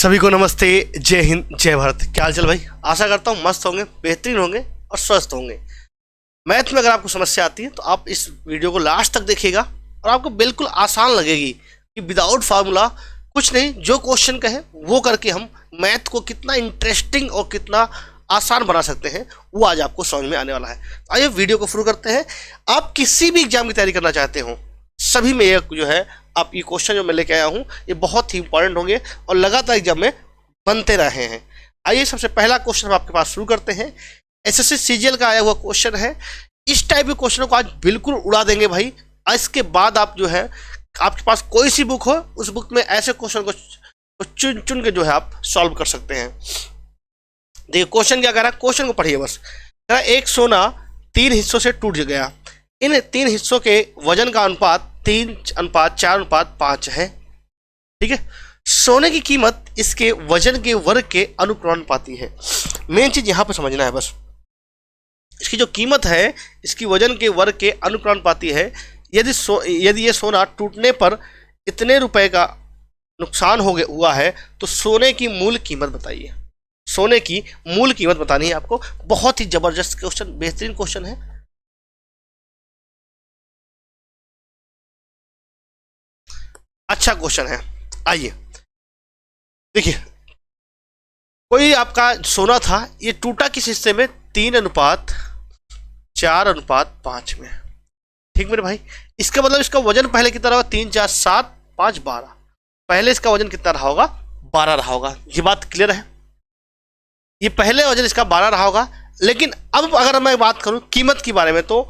सभी को नमस्ते, जय हिंद, जय भारत। क्या हाल चाल भाई? आशा करता हूँ मस्त होंगे, बेहतरीन होंगे और स्वस्थ होंगे। मैथ में अगर आपको समस्या आती है तो आप इस वीडियो को लास्ट तक देखिएगा और आपको बिल्कुल आसान लगेगी कि विदाउट फार्मूला कुछ नहीं, जो क्वेश्चन कहे वो करके हम मैथ को कितना इंटरेस्टिंग और कितना आसान बना सकते हैं वो आज आपको समझ में आने वाला है। आइए वीडियो को शुरू करते हैं। आप किसी भी एग्जाम की तैयारी करना चाहते हो, सभी में एक जो है आप ये क्वेश्चन जो मैं लेके आया हूँ ये बहुत ही इंपॉर्टेंट होंगे और लगातार एग्जाम में बनते रहे हैं। आइए सबसे पहला क्वेश्चन हम आपके पास शुरू करते हैं। एसएससी सीजीएल का आया हुआ क्वेश्चन है। इस टाइप के क्वेश्चनों को आज बिल्कुल उड़ा देंगे भाई। इसके बाद आप जो है आपके पास कोई सी बुक हो, उस बुक में ऐसे क्वेश्चन को चुन चुन के जो है आप सॉल्व कर सकते हैं। देखिए क्वेश्चन क्या कह रहा है, क्वेश्चन को पढ़िए बस। कह रहा है एक सोना 3 हिस्सों से टूट गया। इन 3 हिस्सों के वजन का अनुपात 3:4:5 है। ठीक है, सोने की कीमत इसके वजन के वर्ग के अनुक्रमानुपाती है। मेन चीज यहां पर समझना है बस, इसकी जो कीमत है इसकी वजन के वर्ग के अनुक्रमानुपाती है। यदि ये सोना टूटने पर इतने रुपए का नुकसान हुआ है तो सोने की मूल कीमत बताइए। सोने की मूल कीमत बतानी है आपको। बहुत ही जबरदस्त क्वेश्चन, बेहतरीन क्वेश्चन है। अच्छा क्वेश्चन है। आइए देखिए, कोई आपका सोना था, ये टूटा किस हिस्से में? 3:4:5 में। ठीक मेरे भाई, इसका मतलब इसका वजन पहले कितना रहा? 3, 4, 7, 5, 12। पहले इसका वजन कितना रहा होगा? 12 रहा होगा। ये बात क्लियर है, ये पहले वजन इसका 12 रहा होगा। लेकिन अब अगर मैं बात करूं कीमत के बारे में तो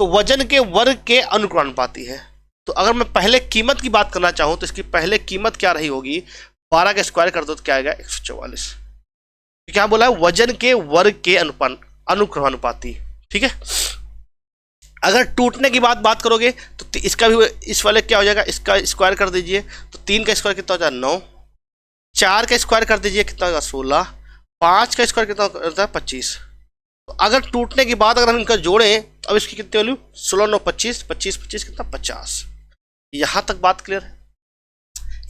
वजन के वर्ग के अनुक्रमानुपाती है। तो अगर मैं पहले कीमत की बात करना चाहूं तो इसकी पहले कीमत क्या रही होगी? 12 का स्क्वायर कर दो तो क्या आएगा? 144। क्या बोला है? वजन के वर्ग के अनुक्रमानुपाती। ठीक है, अगर टूटने की बात करोगे तो इसका भी इस वाले क्या हो जाएगा? इसका स्क्वायर कर दीजिए तो 3 का स्क्वायर कितना हो जाएगा? 9। 4 का स्क्वायर कर दीजिए कितना होगा? 16। 5 का स्क्वायर कितना होता है? 25। तो अगर टूटने के बाद अगर हम इनका जोड़ें तो अब इसकी कितनी वैल्यू? 16, 9, 25, 25, 25 कितना? 50। यहां तक बात क्लियर है?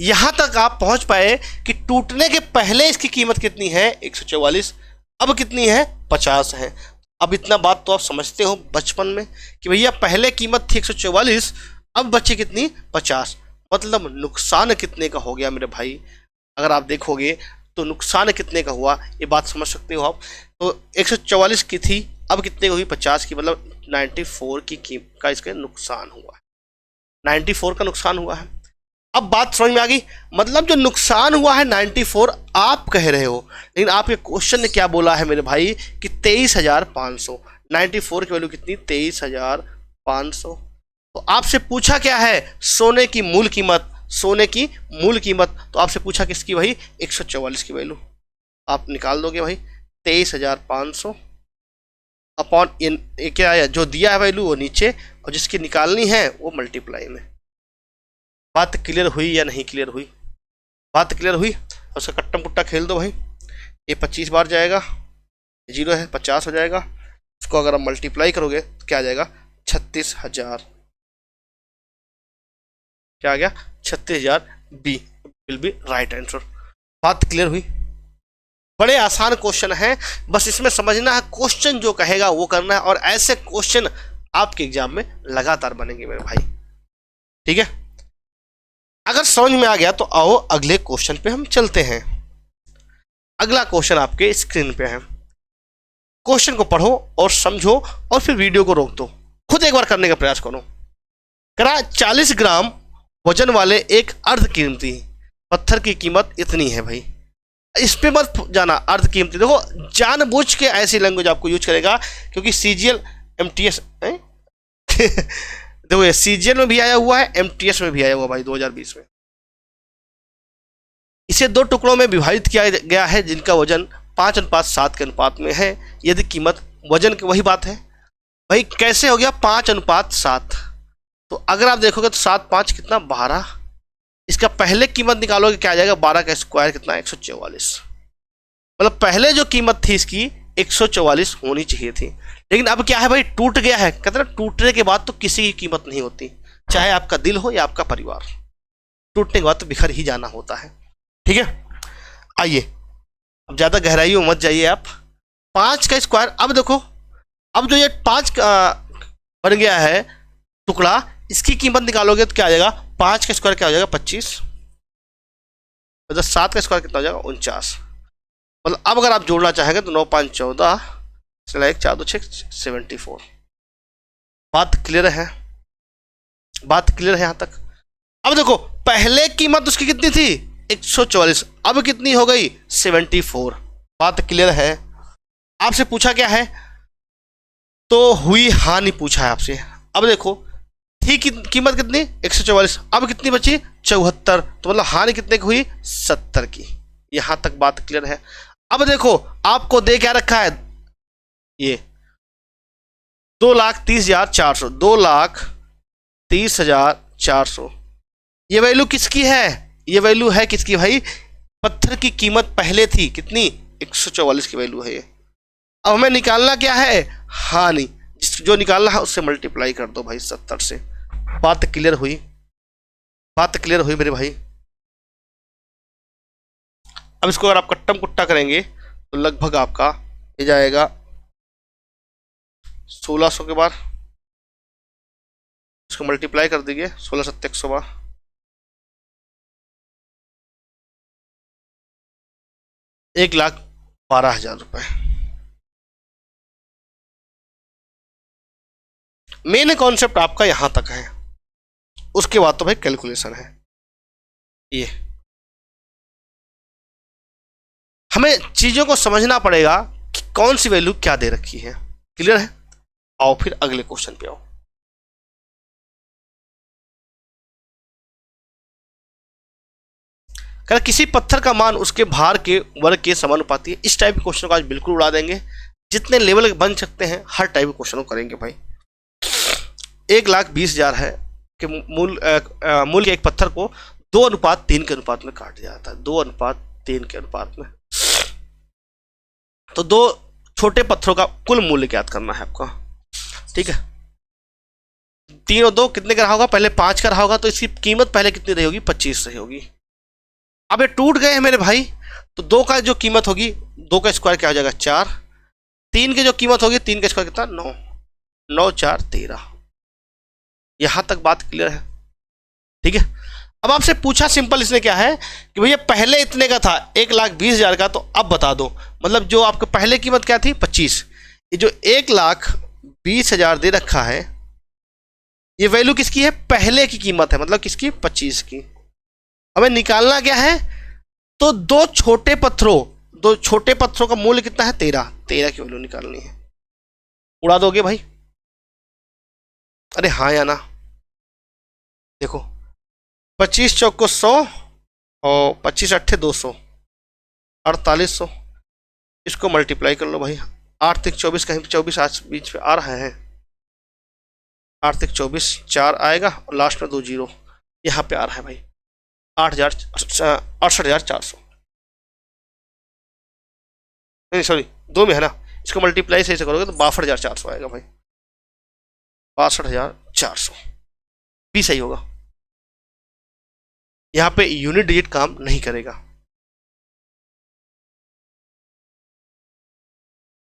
यहां तक आप पहुंच पाए कि टूटने के पहले इसकी कीमत कितनी है? 144। अब कितनी है? 50 है। अब इतना बात तो आप समझते हो बचपन में कि भैया पहले कीमत थी 144, अब बची कितनी? 50। मतलब नुकसान कितने का हो गया मेरे भाई? अगर आप देखोगे तो नुकसान कितने का हुआ ये बात समझ सकते हो आप। तो 144 की थी, अब कितने हुई? 50 की। मतलब 94 का इसका नुकसान हुआ है। 94 का नुकसान हुआ है। अब बात समझ में आ गई। मतलब जो नुकसान हुआ है 94 आप कह रहे हो, लेकिन आपके क्वेश्चन ने क्या बोला है मेरे भाई कि 23,500। 94 की वैल्यू कितनी? 23,500। तो आपसे पूछा क्या है? सोने की मूल कीमत। सोने की मूल कीमत तो आपसे पूछा किसकी भाई? 144 की वैल्यू। आप निकाल दोगे भाई 23,500 अपॉन क्या है? जो दिया है वैल्यू वो नीचे और जिसकी निकालनी है वो मल्टीप्लाई में। बात क्लियर हुई या नहीं क्लियर हुई? बात क्लियर हुई? उसका कट्टम कुट्टा खेल दो भाई। ये 25 बार जाएगा, 0 है, 50 हो जाएगा। इसको अगर आप मल्टीप्लाई करोगे तो क्या आ जाएगा? 36,000। क्या आ गया? 36,000। B will be right answer. बात क्लियर हुई? बड़े आसान क्वेश्चन है, बस इसमें समझना है क्वेश्चन जो कहेगा वो करना है। और ऐसे क्वेश्चन आपके एग्जाम में लगातार बनेंगे मेरे भाई। ठीक है, अगर समझ में आ गया तो आओ अगले क्वेश्चन पे हम चलते हैं। अगला क्वेश्चन आपके स्क्रीन पे है। क्वेश्चन को पढ़ो और समझो और फिर वीडियो को रोक दो, खुद एक बार करने का प्रयास करो। करा 40 ग्राम वजन वाले एक अर्ध कीमती पत्थर की कीमत इतनी है भाई। इस पे मत जाना अर्ध कीमती। देखो जानबूझ के ऐसी लैंग्वेज आपको यूज करेगा क्योंकि सीजीएल एमटीएस देखो ये सीजीएल में भी आया हुआ है, एमटीएस में भी आया हुआ भाई 2020 में। इसे 2 टुकड़ों में विभाजित किया गया है जिनका वजन 5:7 के अनुपात में है। यदि कीमत वजन की वही बात है भाई, कैसे हो गया 5:7? तो अगर आप देखोगे तो 7, 5 कितना? 12। इसका पहले कीमत निकालोगे क्या आ जाएगा? 12 का स्क्वायर कितना? 144। मतलब पहले जो कीमत थी इसकी 144 होनी चाहिए थी, लेकिन अब क्या है भाई? टूट गया है। कहते हैं टूटने के बाद तो किसी की कीमत नहीं होती, चाहे आपका दिल हो या आपका परिवार, टूटने के बाद तो बिखर ही जाना होता है। ठीक है, आइए अब ज्यादा गहराई में मत जाइए आप। 5 का स्क्वायर, अब देखो, अब जो ये 5 बन गया है टुकड़ा, इसकी कीमत निकालोगे तो क्या आ जाएगा, 5 का स्क्वायर क्या हो जाएगा 25, मतलब 7 का स्क्वायर कितना हो जाएगा 49। मतलब अब अगर आप जोड़ना चाहेंगे तो 9 5 14, 1 4 2 6 74। बात क्लियर है, बात क्लियर है यहाँ तक। अब देखो पहले कीमत उसकी कितनी थी 144, अब कितनी हो गई 74। बात क्लियर है। आपसे पूछा क्या है, तो हुई हानि पूछा है आपसे। अब देखो थी कीमत कितनी 144, अब कितनी बची 74, तो मतलब हानि कितने की हुई 70 की। यहां तक बात क्लियर है। अब देखो आपको दे क्या रखा है, ये 2,30,400, 2,30,400। ये वैल्यू किसकी है, ये वैल्यू है किसकी भाई, पत्थर की कीमत पहले थी कितनी 144 की वैल्यू है ये। अब हमें निकालना क्या है, हानि, जो निकालना है उससे मल्टीप्लाई कर दो भाई 70 से। बात क्लियर हुई, बात क्लियर हुई मेरे भाई। अब इसको अगर आप कट्टम कुट्टा करेंगे तो लगभग आपका ये जाएगा 1600 के बाद, इसको मल्टीप्लाई कर दीजिए 16 7 112, 1,12,000 रुपए। मेन कॉन्सेप्ट आपका यहां तक है, उसके बाद तो भाई कैलकुलेशन है। ये हमें चीजों को समझना पड़ेगा कि कौन सी वैल्यू क्या दे रखी है। क्लियर है, आओ फिर अगले क्वेश्चन पे आओ। कहना किसी पत्थर का मान उसके भार के वर्ग के समानुपाती है। इस टाइप के क्वेश्चन को आज बिल्कुल उड़ा देंगे, जितने लेवल बन सकते हैं हर टाइप के क्वेश्चन को करेंगे भाई। 1,20,000 है कि मूल के एक पत्थर को 2:3 के अनुपात में काट दिया जाता है, 2:3 के अनुपात में। तो 2 छोटे पत्थरों का कुल मूल्य ज्ञात करना है आपको, ठीक है। 3 और 2 कितने का रहा होगा, पहले 5 का रहा होगा, तो इसकी कीमत पहले कितनी रही होगी 25 रही होगी। अब ये टूट गए हैं मेरे भाई, तो 2 का जो कीमत होगी, 2 का स्क्वायर क्या हो जाएगा 4, 3 की जो कीमत होगी 3 का स्क्वायर कितना 9, 9 4 13। यहां तक बात क्लियर है, ठीक है। अब आपसे पूछा सिंपल इसने क्या है कि भैया पहले इतने का था 1,20,000 का, तो अब बता दो, मतलब जो आपको पहले कीमत क्या थी 25, ये जो 1,20,000 दे रखा है ये वैल्यू किसकी है, पहले की कीमत है, मतलब किसकी 25 की। हमें निकालना क्या है, तो 2 छोटे पत्थरों का मूल्य कितना है 13 की वैल्यू निकालनी है। उड़ा दोगे भाई, अरे हाँ या ना। देखो 25 चौक को 100 और 25 अट्ठे 200, 4800। इसको मल्टीप्लाई कर लो भाई, 8 3 24, कहीं 24 आज बीच में आ रहा है, 8 3 24 4 आएगा और लास्ट में 2 जीरो यहाँ पे आ रहा है भाई, 68,400। नहीं सॉरी 2 में है ना, इसको मल्टीप्लाई सही से करोगे तो 62,400 आएगा भाई, 62,400 भी सही होगा। यहां पे यूनिट डिजिट काम नहीं करेगा।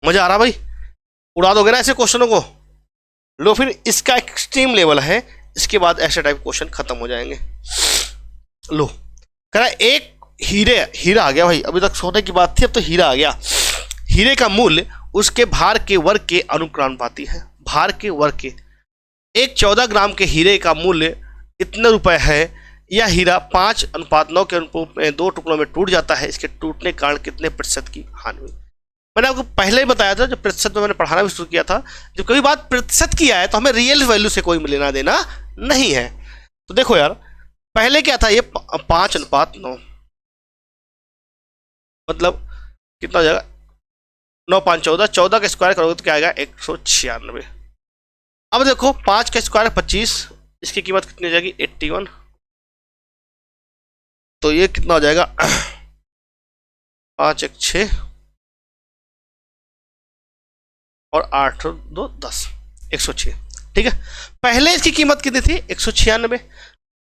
मजा आ रहा भाई, उड़ा दोगे ना ऐसे क्वेश्चनों को। लो फिर इसका एक्सट्रीम लेवल है, इसके बाद ऐसे टाइप क्वेश्चन खत्म हो जाएंगे। लो कह रहा एक हीरा आ गया भाई, अभी तक सोने की बात थी, अब तो हीरा आ गया। हीरे का मूल्य उसके भार के वर्ग के अनुक्रानुपाती है, भार के वर्ग के। एक 14 ग्राम के हीरे का मूल्य इतने रुपए है, यह हीरा 5:9 के अनुरूप में 2 टुकड़ों में टूट जाता है, इसके टूटने के कारण कितने प्रतिशत की हानि हुई। मैंने आपको पहले ही बताया था, जब प्रतिशत में मैंने पढ़ाना भी शुरू किया था, जब कभी बात प्रतिशत की आए तो हमें रियल वैल्यू से कोई लेना देना नहीं है। तो देखो यार पहले क्या था, ये 5:9, मतलब कितना हो जाएगा 9 5 14, 14 का स्क्वायर करोगे तो क्या आएगा 196। अब देखो 5 का स्क्वायर 25, इसकी कीमत कितनी हो जाएगी 81, तो ये कितना हो जाएगा 5 1 6 और 8 2 10, 106। ठीक है, पहले इसकी कीमत कितनी थी 196,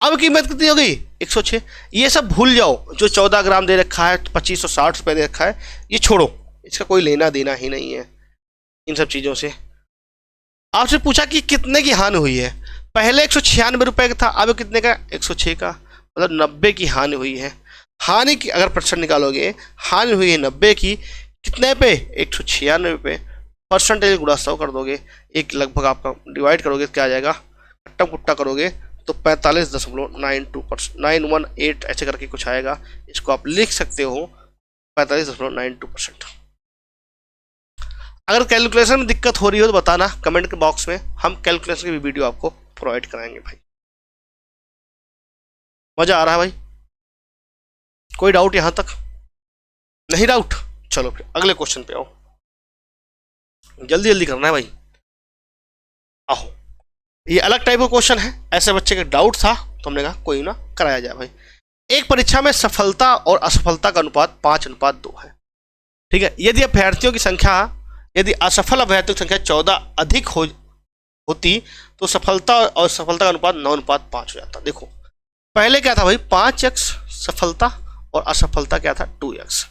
अब कीमत कितनी हो गई 106। ये सब भूल जाओ, जो 14 ग्राम दे रखा है, 2560 रुपये दे रखा है, ये छोड़ो, इसका कोई लेना देना ही नहीं है इन सब चीज़ों से। आपसे पूछा कि कितने की हानि हुई है, पहले 196 रुपये का था, अब कितने का 106 का, मतलब 90 की हानि हुई है। हानि की अगर परसेंट निकालोगे, हानि हुई है 90 की, कितने पे 196 पे, परसेंटेज गुणा 100 कर दोगे, एक लगभग आपका डिवाइड करोगे तो क्या आ जाएगा, कट्टा कुट्टा करोगे तो 45.92%, 918 ऐसे करके कुछ आएगा। इसको आप लिख सकते हो 45.92%। अगर कैलकुलेशन में दिक्कत हो रही हो तो बताना कमेंट के बॉक्स में, हम कैलकुलेशन की भी वीडियो आपको प्रोवाइड कराएंगे भाई। मजा आ रहा है भाई? कोई डाउट यहां तक? नहीं डाउट? चलो फिर अगले क्वेश्चन पे आओ, जल्दी जल्दी करना है भाई। आओ, ये अलग टाइप का क्वेश्चन है, ऐसे बच्चे का डाउट था तो हमने कहा कोई ना कराया जाए भाई। एक परीक्षा में सफलता और असफलता का अनुपात 5:2 है। ठीक है, यदि अभ्यर्थियों की संख्या, यदि असफल अभ्यर्थियों की संख्या 14 अधिक होती तो सफलता और असफलता का अनुपात 9:5 हो जाता। देखो पहले क्या था भाई, 5x सफलता और असफलता क्या था 2x।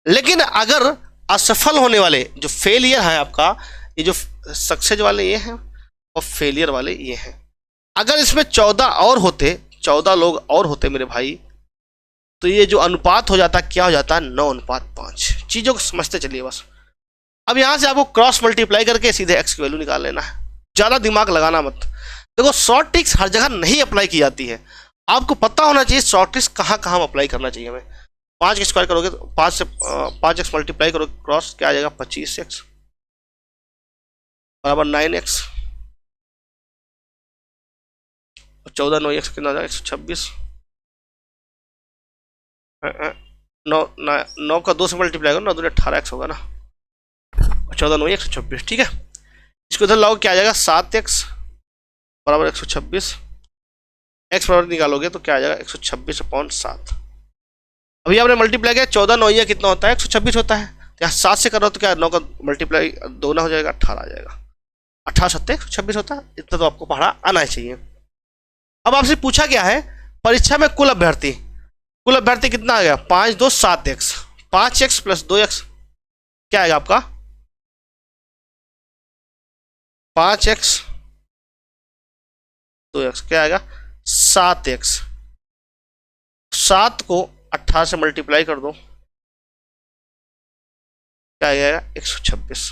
लेकिन अगर असफल होने वाले जो फेलियर है आपका, ये जो सक्सेस वाले ये हैं और फेलियर वाले ये हैं, अगर इसमें 14 और होते, 14 लोग और होते मेरे भाई, तो ये जो अनुपात हो जाता क्या हो जाता, 9:5। चीज़ों को समझते चलिए बस। अब यहाँ से आपको क्रॉस मल्टीप्लाई करके सीधे x की वैल्यू निकाल लेना है, ज़्यादा दिमाग लगाना मत। देखो शॉर्ट ट्रिक्स हर जगह नहीं अप्लाई की जाती है, आपको पता होना चाहिए शॉर्ट ट्रिक्स कहाँ कहाँ अप्लाई करना चाहिए हमें। 5 का स्क्वायर करोगे तो 5 से 5x मल्टीप्लाई करोगे क्रॉस, क्या आ जाएगा 25x बराबर 9x, 14 9x कितना आ जाएगा 126, 9 का 2 से मल्टीप्लाई करो, 9 दूनी 18x होगा ना, 14 9 126। ठीक है, इसको इधर लाओगे क्या आ जाएगा 7x बराबर 126, x बराबर निकालोगे तो क्या आ जाएगा 126/7। अभी आपने मल्टीप्लाई किया, 14 9 कितना होता है 126 होता है, तो यहाँ 7 से कर रहा हो तो क्या 9 का मल्टीप्लाई 2 ना हो जाएगा 18 आ जाएगा, 18 7 126 होता है। इतना तो आपको पढ़ा आना चाहिए। अब आपसे पूछा क्या है, परीक्षा में कुल अभ्यर्थी कितना आ गया 5 2 7x, 5x प्लस 2x क्या आएगा आपका 5x 2x क्या आएगा 7x। 7 को 18 से मल्टीप्लाई कर दो, क्या आएगा 126।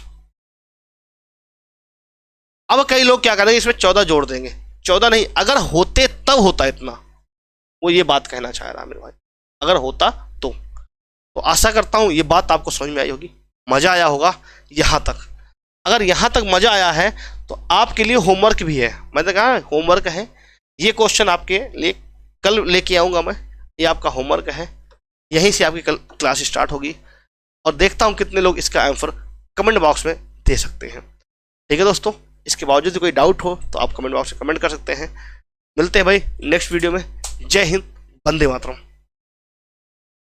अब कई लोग क्या करेंगे, इसमें 14 जोड़ देंगे, 14 नहीं, अगर होते तब होता इतना, वो ये बात कहना चाह रहा है मेरे भाई, अगर होता तो आशा करता हूं ये बात आपको समझ में आई होगी, मजा आया होगा यहां तक। अगर यहां तक मजा आया है तो आपके लिए होमवर्क भी है, मैंने कहा होमवर्क है, ये क्वेश्चन आपके लिए कल लेके आऊंगा मैं, ये आपका होमवर्क है, यहीं से आपकी कल क्लास स्टार्ट होगी, और देखता हूं कितने लोग इसका आंसर कमेंट बॉक्स में दे सकते हैं। ठीक है दोस्तों, इसके बावजूद कोई डाउट हो तो आप कमेंट बॉक्स में कमेंट कर सकते हैं। मिलते हैं भाई नेक्स्ट वीडियो में। जय हिंद, वंदे मातरम।